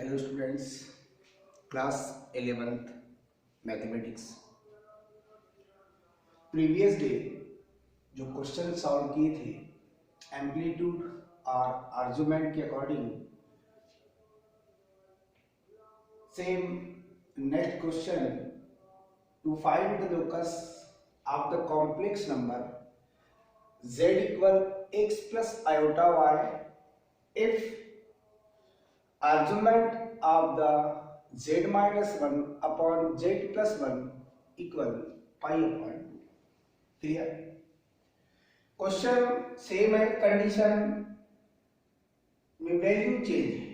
Hello students, class 11th mathematics. Previous day जो question solve किए थे एम्पलीट्यूड और आर्गुमेंट के according, same next question to find the locus of the complex number z equal x plus iota y if argument of the z minus 1 upon z plus 1 equal pi upon 2। Clear? Question same है, condition में value change है।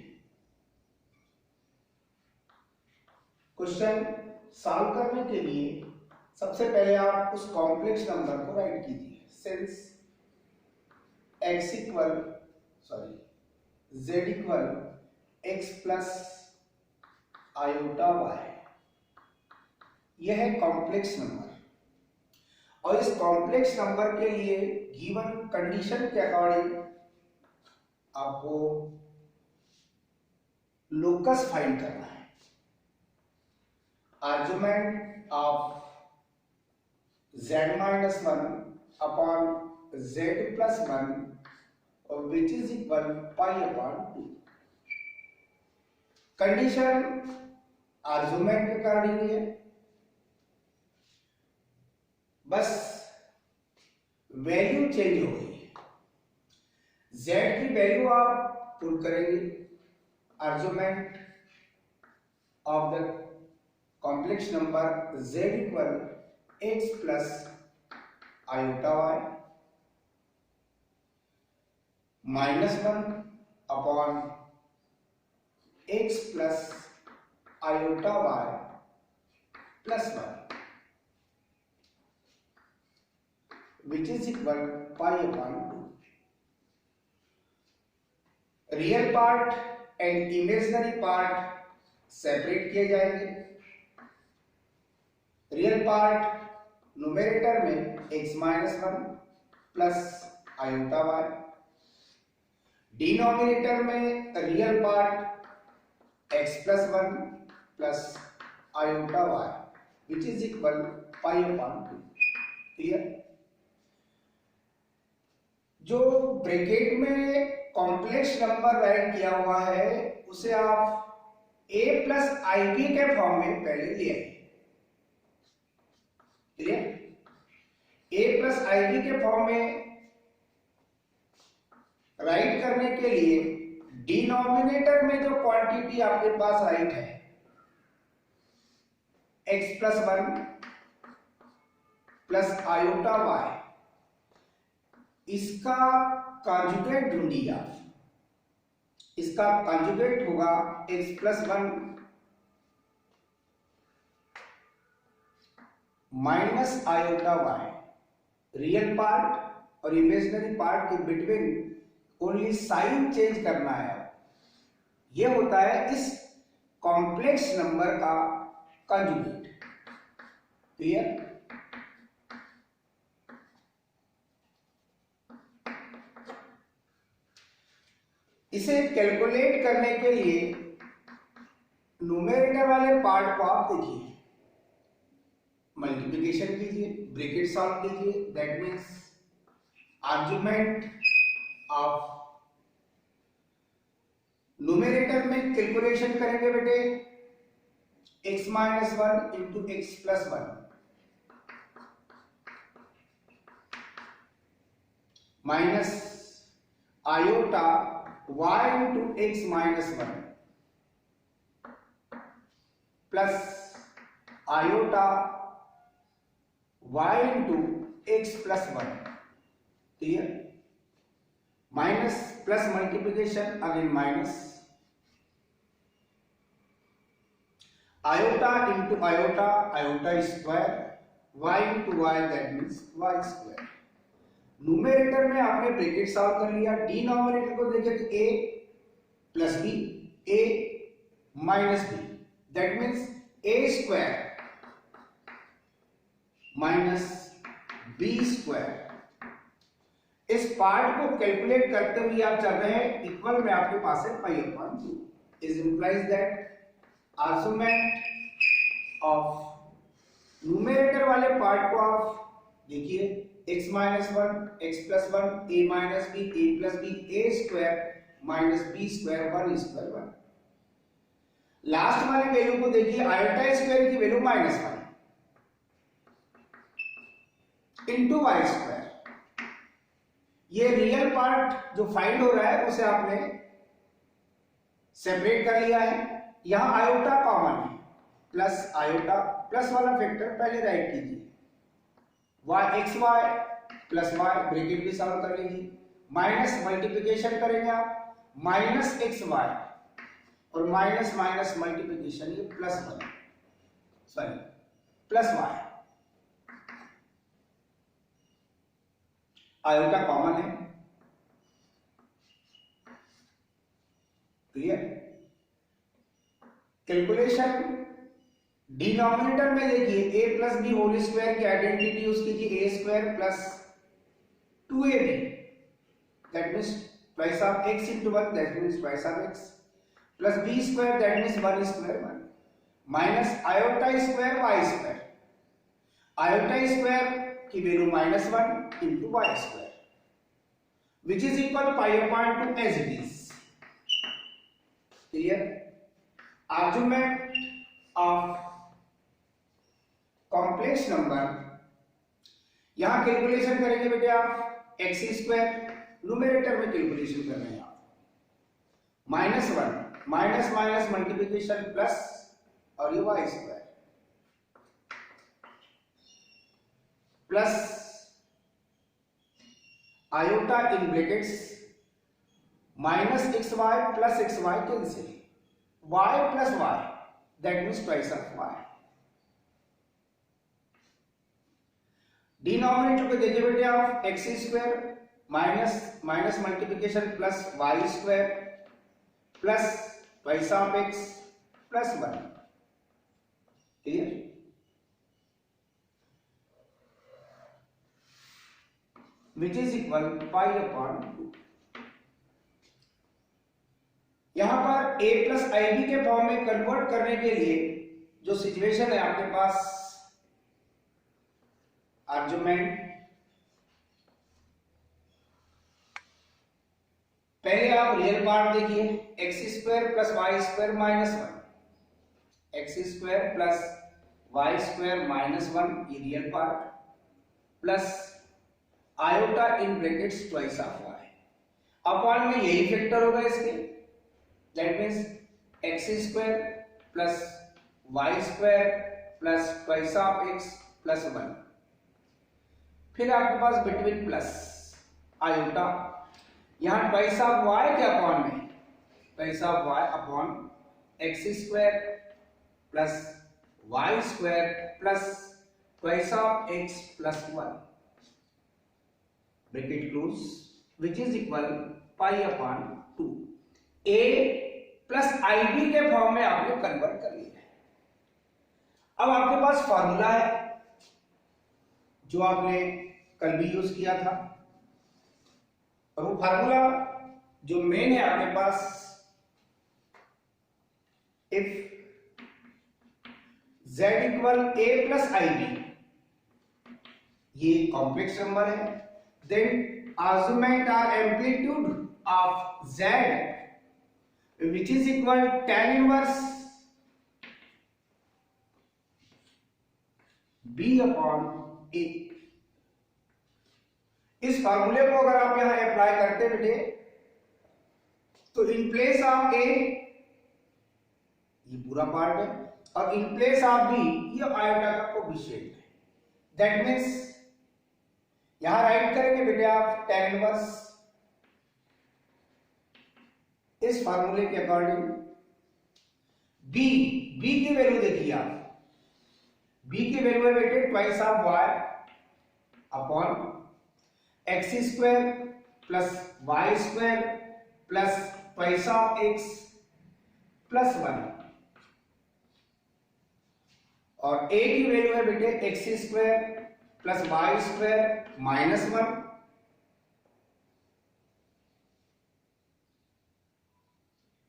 Question solve करने के लिए सबसे पहले आप उस कॉम्प्लेक्स नंबर को राइट कीजिए। Since x equal z equal x plus iota y, यह है कॉम्प्लेक्स नंबर। और इस कॉम्प्लेक्स नंबर के लिए गिवन कंडीशन के अकॉर्डिंग आपको लोकस फाइंड करना है। Argument of z minus 1 upon z plus 1 which is equal pi upon 2। Condition argument के अकॉर्डिंग है, बस वैल्यू चेंज हो गई है। z की वैल्यू आप पुट करेंगे argument of the complex number z equal x plus iota y minus 1 upon x plus iota y plus 1 which is equal pi upon 2। Real part and imaginary part separate किए जाएंगे। Real part numerator में x minus 1 plus iota y, denominator में real part x plus 1 plus iota y which is equal pi upon 2। Clear? जो bracket में complex number right किया हुआ है उसे आप a प्लस ib के फॉर्म में पहले ले आइए। क्लियर? a प्लस ib के फॉर्म में राइट करने के लिए डिनोमिनेटर में जो क्वांटिटी आपके पास राइट है x plus 1 plus iota y, इसका कॉन्जुगेट ढूंढिए आप। इसका कॉन्जुगेट होगा x plus 1 minus iota y। Real part और इमेजिनरी पार्ट के बिटवीन ओनली साइन चेंज करना है। यह होता है इस कॉम्प्लेक्स नंबर का कॉन्जुगेट। क्लियर? इसे कैलकुलेट करने के लिए न्यूमरेटर वाले पार्ट को आप देखिए, मल्टीप्लिकेशन कीजिए, ब्रैकेट सॉल्व कीजिए। That means argument of numerator में कैलकुलेशन करेंगे बेटे x minus 1 into x plus 1 minus iota y into x minus 1 plus iota y into x plus 1। Clear? Minus plus multiplication again minus, iota into iota, iota square, y into y that means y square. Numerator में आपने bracket solve कर लिया, denominator को देखें तो a plus b, a minus b that means a square minus b square. इस part को calculate करते हुए आप चल रहे हैं, इक्वल में आपके पास है pi upon 2। is implies that argument of numerator वाले पार्ट को आप देखिए x minus one, x plus one, a minus B, a plus B, a square minus B square, one square one. Last वाले value को देखिए, iota square की value minus one into Y square. ये real part जो find हो रहा है उसे आपने सेपरेट कर लिया है। यहां आयोटा कॉमन है, प्लस आयोटा प्लस वाला फैक्टर पहले राइट कीजिए, Y X Y plus Y bracket भी सॉल्व कर लीजिए, माइनस मल्टीप्लिकेशन करेंगे आप माइनस एक्स वाई और माइनस माइनस मल्टीप्लिकेशन ये plus one, sorry plus Y. Iota common है, क्लियर। कैलकुलेशन डिनोमिनेटर में देखिए a plus B whole square की आइडेंटिटी यूज कीजिए, a square plus 2ab, that means twice of x into 1, that means twice of x, plus b square that means 1 square 1, minus iota square y square, iota square की value minus 1 into y square, which is equal pi upon 2 as it is, clear। Argument of complex number, यहां calculation करेंगे बेटे आप X square, numerator में calculation कर रहे हैं आप, minus one minus minus multiplication plus और ये Y square plus iota in brackets minus X Y plus X Y cancel, Y plus Y that means twice of Y. Denominator को देखिए बेटे आप X square minus minus multiplication plus Y square plus twice of x plus one, clear. Which is equal pi upon 2। यहां पर a plus I B के form में convert करने के लिए जो सिचुएशन है आपके पास, आर्गुमेंट पहले आप रियल पार्ट देखिए, x square plus Y square minus one, x square plus Y square minus one, ये real part, plus iota in brackets twice of y, upon में यही फैक्टर होगा इसके, that means x square plus Y square plus twice of x plus one, फिर आपके पास between plus iota, यहां twice of y के अपॉन में twice of y upon x square plus Y square plus twice of x plus one, bracket close, which is equal pi upon 2। a plus I B के form में आपने convert कर लिया है। अब आपके पास फॉर्मूला है जो आपने कल भी यूज किया था, और वो फार्मूला जो मेन है आपके पास, if z equal a plus I b, ये कॉम्प्लेक्स नंबर है, then argument or amplitude of z which is equal tan inverse b upon a। इस फार्मूले को अगर आप यहां अप्लाई करते बेटे तो इन प्लेस ऑफ a ये पूरा पार्ट है और इन प्लेस ऑफ b ये आयोटा का कोएफिशिएंट है, दैट मींस यहां राइट करेंगे बेटे आप tan इनवर्स इस फार्मूले के अकॉर्डिंग b की वैल्यू देखिए आप, b की वैल्यू है बेटे twice of y upon x square plus Y square plus twice of x plus one, और a की वैल्यू है बेटे X square plus Y square minus one,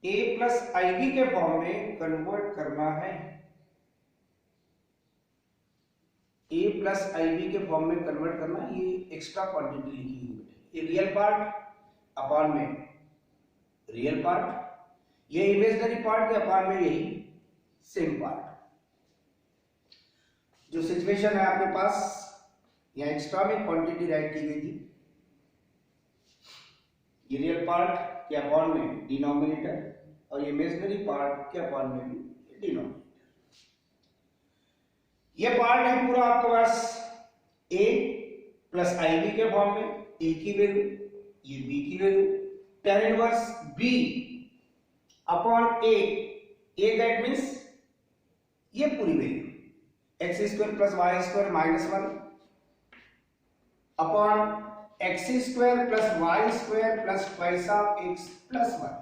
a plus I B के फॉर्म में convert करना है, ए प्लस आई बी के form में कन्वर्ट करना, ये एक्स्ट्रा क्वांटिटी लिखी हुई है, ये रियल पार्ट अपॉन में रियल पार्ट, ये इमेजिनरी पार्ट के अपॉन में यही सेम पार्ट। जो सिचुएशन है आपके पास, यहाँ एक्स्ट्रा में क्वांटिटी राइट की गई थी, ये रियल पार्ट के अपॉन में डिनोमिनेटर और ये इमेजिनरी पार्ट के अपॉन में भी डिनोमिनेटर। ये पार्ट है पूरा आपके पास a प्लस आई बी के फॉर्म में, a की वैल्यू, ये b की value, tan inverse b upon a that means ये पूरी value x square plus Y square minus 1 upon x square plus Y square plus पैसा एक्स प्लस 1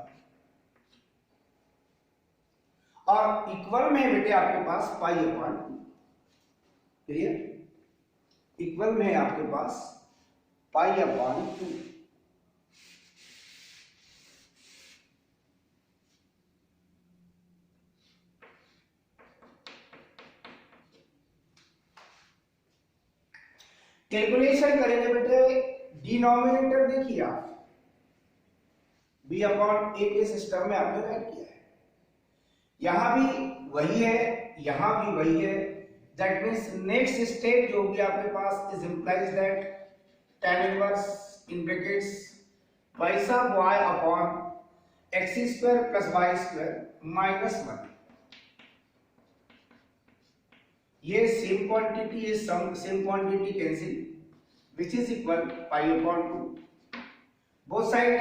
और equal में बेटे आपके पास पाई अपॉन 2। क्लियर? इक्वल में है आपके पास पाई अपॉन 2। कैलकुलेशन करेंगे बेटे, डिनोमिनेटर देखिए आप b अपॉन ए के सिस्टम में आपने राइट किया है, यहां भी वही है, यहां भी वही है, दैट मीन्स नेक्स्ट स्टेप जो भी आपके पास is implies that tan inverse in brackets पैसा y upon x square plus Y square minus 1, ये सेम क्वांटिटी, ये same quantity cancel which is equal pi upon 2, both side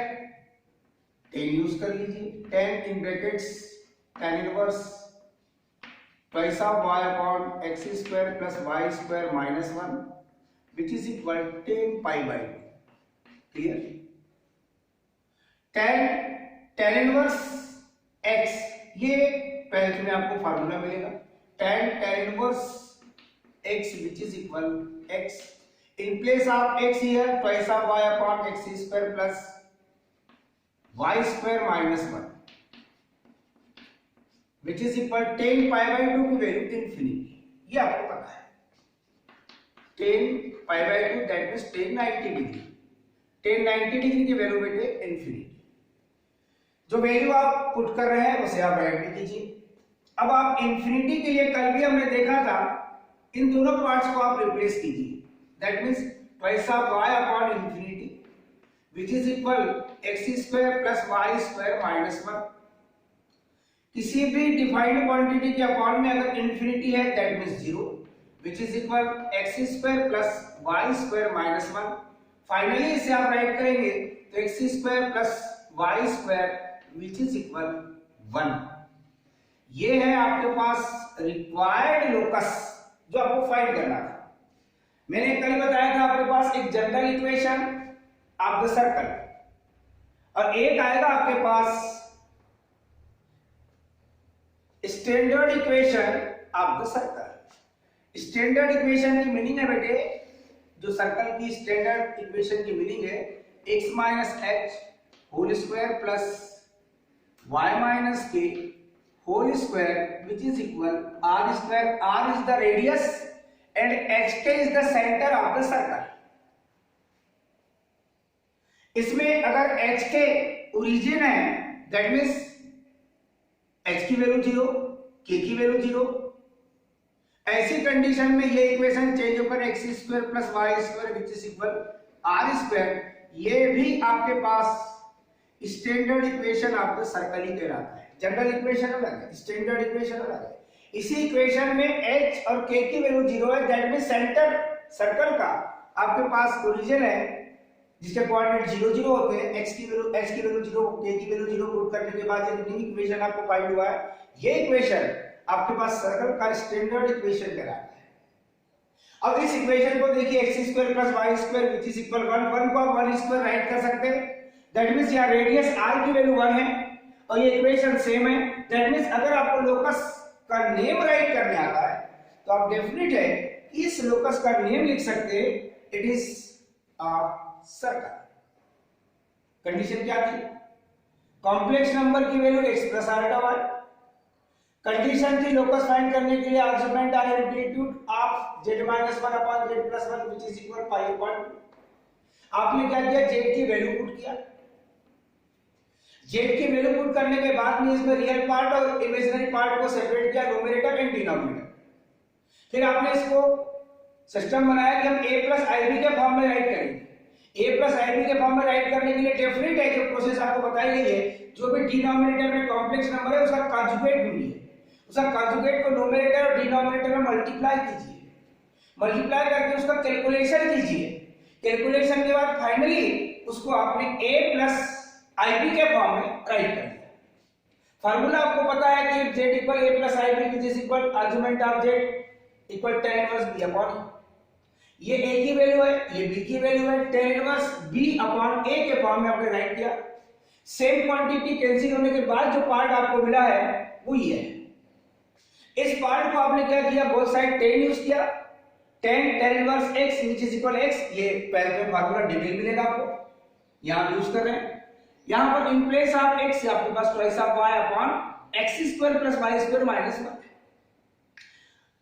10 use कर लीजिए, 10 in brackets tan inverse पैसा y upon x square plus Y square minus 1 which is equal 10 pi by 2। Clear? tan inverse x, ये twelfth में आपको formula मिलेगा, tan inverse x which is equal x in place of x here twice of y upon x square plus y square minus 1 which is equal 10 pi by 2 की value infinity, ये आपको पता है 10 pi by 2 that means 10 90 degree, 10 90 degree की value बेटे infinity. जो value आप put कर रहे हैं उसे आप राइट भी कीजिए। अब आप इंफिनिटी के लिए कल भी हमने देखा था, इन दोनों पार्ट्स को आप रिप्लेस कीजिए, that means twice of y upon infinity which is equal x square plus y square minus 1। किसी भी डिफाइंड क्वांटिटी के अपॉन में अगर इंफिनिटी है that means 0 which is equal x square plus y square minus 1। Finally इसे आप right करेंगे तो x square plus y square which is equal 1। ये है आपके पास रिक्वायर्ड लोकस जो आपको फाइंड करना था। मैंने कल बताया था आपके पास एक general equation of the circle और एक आएगा आपके पास standard equation of the circle. Standard equation की मीनिंग है बेटे, जो सर्कल की स्टैंडर्ड इक्वेशन की मीनिंग है x minus h whole square plus y minus k whole square which is equal r square. r is the radius and hk is the center of the circle। इसमें अगर hk origin है that means h की value 0, k की value 0, ऐसी condition में ये equation change होकर x square plus Y square which is equal r square, ये भी आपके पास standard equation of the circle ही कहलाता है। जनरल इक्वेशन अलग है, स्टैंडर्ड इक्वेशन अलग है। इसी इक्वेशन में h और k की वैल्यू 0 है, दैट मींस सेंटर सर्कल का आपके पास ओरिजिन है जिसके कोऑर्डिनेट 0 0 होते हैं, h की वैल्यू 0, k की वैल्यू 0 पुट करने के बाद ये न्यू इक्वेशन आपको फाइंड हुआ है। ये इक्वेशन आपके पास सर्कल का स्टैंडर्ड इक्वेशन कहलाता है। अब इस इक्वेशन को देखिए x square plus y square which is equal 1, 1 को आप 1 स्क्वायर राइट कर सकते हैं, दैट मींस यहां रेडियस r की वैल्यू 1 है और ये इक्वेशन सेम है, दैट मींस अगर आपको लोकस का नेम राइट करने आता है तो आप डेफिनेट है इस लोकस का नेम लिख सकते हैं, it is a circle. Condition क्या थी? कॉम्प्लेक्स नंबर की value x plus alpha y. Condition थी लोकस फाइंड करने के लिए आर्गुमेंट और amplitude of z minus 1 upon z plus 1 which is equal pi upon 2। आपने क्या किया, z की वैल्यू पुट किया। z की वैल्यू पुट करने के बाद में इसमें रियल पार्ट और इमेजिनरी पार्ट को सेपरेट किया, न्यूमरेटर एंड डिनोमिनेटर। फिर आपने इसको सिस्टम बनाया कि हम a प्लस ib के फॉर्म में राइट करेंगे। a प्लस ib के फॉर्म में राइट करने के लिए डेफिनेट है जो प्रोसेस आपको बताई गई है, जो भी डिनोमिनेटर में कॉम्प्लेक्स नंबर है उसका कॉन्जुगेट ढूंढिए। उसका कॉन्जुगेट को न्यूमरेटर और डिनोमिनेटर में मल्टीप्लाई कीजिए, मल्टीप्लाई करके उसका कैलकुलेशन कीजिए। कैलकुलेशन के बाद फाइनली उसको आपने a प्लस ib के फॉर्म में राइट कर दिया। फार्मूला आपको पता है कि z equal a plus ib which is equal argument of z equal tan inverse b upon a। ये a की वैल्यू है, ये b की वैल्यू है, tan inverse b upon a के फॉर्म में आपने राइट किया। सेम क्वांटिटी कैंसिल होने के बाद जो पार्ट आपको मिला है वो ये है। इस पार्ट को आपने क्या किया, बोथ साइड tan यूज किया। tan inverse x which is equal x, ये पहले फार्मूला डिटेल मिलेगा आपको, यहां यूज कर रहे हैं। यहां पर इन प्लेस ऑफ x आपके पास twice of y upon x square plus y square minus 1।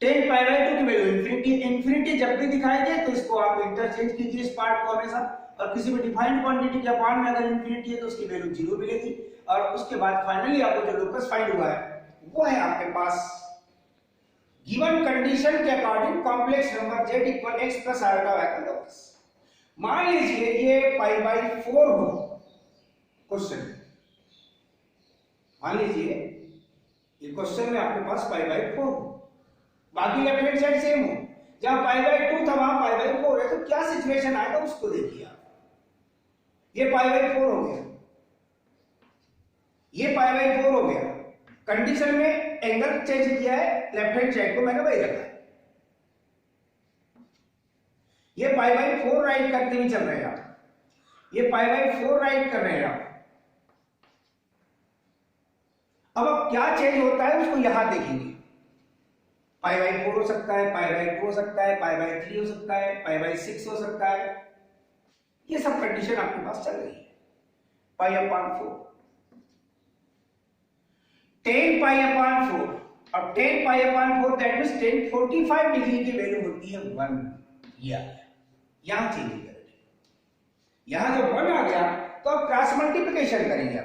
tan pi by 2 की वैल्यू इंफिनिटी, इंफिनिटी जब भी दिखाई दे तो इसको आप इंटरचेंज कीजिए इस पार्ट को हमेशा, और किसी भी डिफाइंड क्वांटिटी के अपॉन में अगर इंफिनिटी है तो उसकी वैल्यू 0 मिलेगी। और उसके बाद फाइनली आपको जो लोकस फाइंड हुआ है वो है आपके पास गिवन कंडीशन के according complex number z equal x plus alpha y का लोकस। मान लीजिए ये पाई बाय 4 हो क्वेश्चन, मान लीजिए ये क्वेश्चन में आपके पास पाई बाय 4 हो, बाकी लेफ्ट हैंड साइड सेम हो। जहां पाई बाय 2 था वहां पाई बाय 4 है, तो क्या सिचुएशन आएगा उसको देखिए आप। ये पाई बाय 4 हो गया, ये पाई बाय 4 हो गया। कंडीशन में एंगल चेंज किया है, लेफ्ट हैंड साइड को मैंने वही रखा है। ये पाई बाय 4 राइट करते हुए चल रहे हैं आप, ये पाई बाय 4 राइट कर रहे हैं आप। अब क्या चेंज होता है उसको यहां देखेंगे। पाई बाय 4 हो सकता है, पाई बाय 2 हो सकता है, पाई बाय 3 हो सकता है, पाई बाय 6 हो सकता है। ये सब कंडीशन आपके पास चल रही है। Pi upon 4, tan pi upon 4, अब tan pi upon 4 that means tan 45 degree की वैल्यू होती है 1। यहां चेंज करेंगे, यहां जब 1 आ गया तो अब क्रॉस मल्टीप्लिकेशन करेंगे।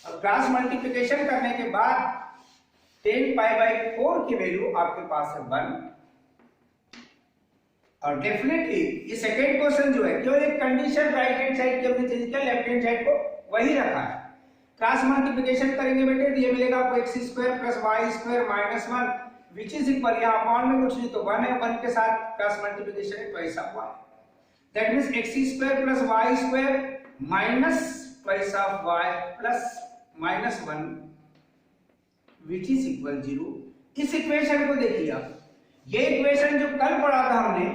अब क्रॉस मल्टीप्लिकेशन करने के बाद tan पाई बाय 4 की वैल्यू आपके पास है 1। और डेफिनेटली ये सेकंड क्वेश्चन जो है केवल एक कंडीशन राइट हैंड साइड की हमने चेंज किया, लेफ्ट हैंड साइड को वही रखा है। क्रॉस मल्टीप्लिकेशन करेंगे बेटे तो ये मिलेगा आपको x square plus y square minus 1 which is equal, यहां अपॉन में कुछ नहीं तो 1 है, 1 के साथ क्रॉस मल्टीप्लिकेशन है twice of y, that means x square plus y square minus twice of y plus minus 1 which is equal 0। इस इक्वेशन को देखिए आप, ये इक्वेशन जो कल पढ़ा था हमने,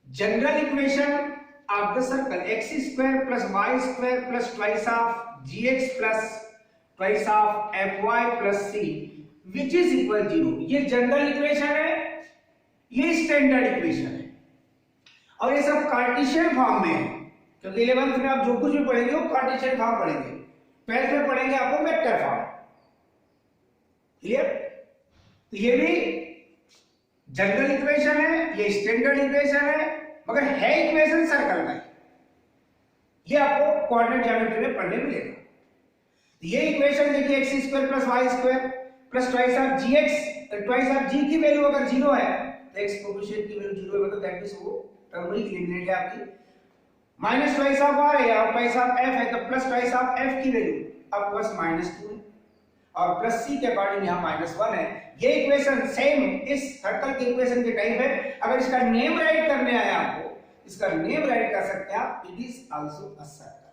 general equation of the circle x square plus y square plus twice of gx plus twice of fy plus c which is equal 0। ये जनरल इक्वेशन है, ये स्टैंडर्ड इक्वेशन है, और ये सब कार्टेशियन फॉर्म में है, क्योंकि 11th में आप जो कुछ भी पढ़ेंगे वो कार्टेशियन फॉर्म पढ़ेंगे, 12th में पढ़ेंगे आपको वेक्टर फॉर्म। क्लियर? तो ये भी जनरल इक्वेशन है, ये स्टैंडर्ड इक्वेशन है, मगर है इक्वेशन सर्कल का। ये आपको कोऑर्डिनेट ज्योमेट्री में पढ़ने मिलेगा। ये इक्वेशन देखिए x square plus y square plus twice of gx, twice of g की वैल्यू अगर 0 है तो x कोएफिशिएंट की वैल्यू 0 है, मतलब दैट मींस वो टर्म ही एलिमिनेट है आपकी। माइनस ट्वाइस ऑफ r है और ट्वाइस ऑफ f है, तो प्लस ट्वाइस ऑफ f की वैल्यू आपके पास -2 है, और प्लस c के अकॉर्डिंग यहां -1 है। ये इक्वेशन सेम इस सर्कल के इक्वेशन के टाइप है। अगर इसका नेम राइट करने आया आपको, इसका नेम राइट कर सकते हैं आप, it is also a circle.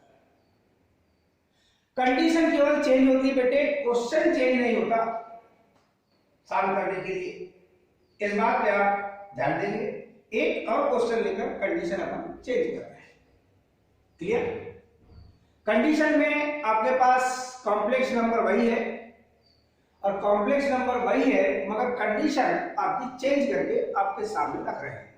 Condition केवल चेंज होती है बेटे, क्वेश्चन चेंज नहीं होता सॉल्व करने के लिए। इस बात पे आप ध्यान देंगे, एक और क्वेश्चन लेकर कंडीशन अपन चेंज कर रहे हैं। क्लियर? कंडीशन में आपके पास कॉम्प्लेक्स नंबर वही है और कॉम्प्लेक्स नंबर वही है, मगर कंडीशन आपकी चेंज करके आपके सामने रख रहे हैं।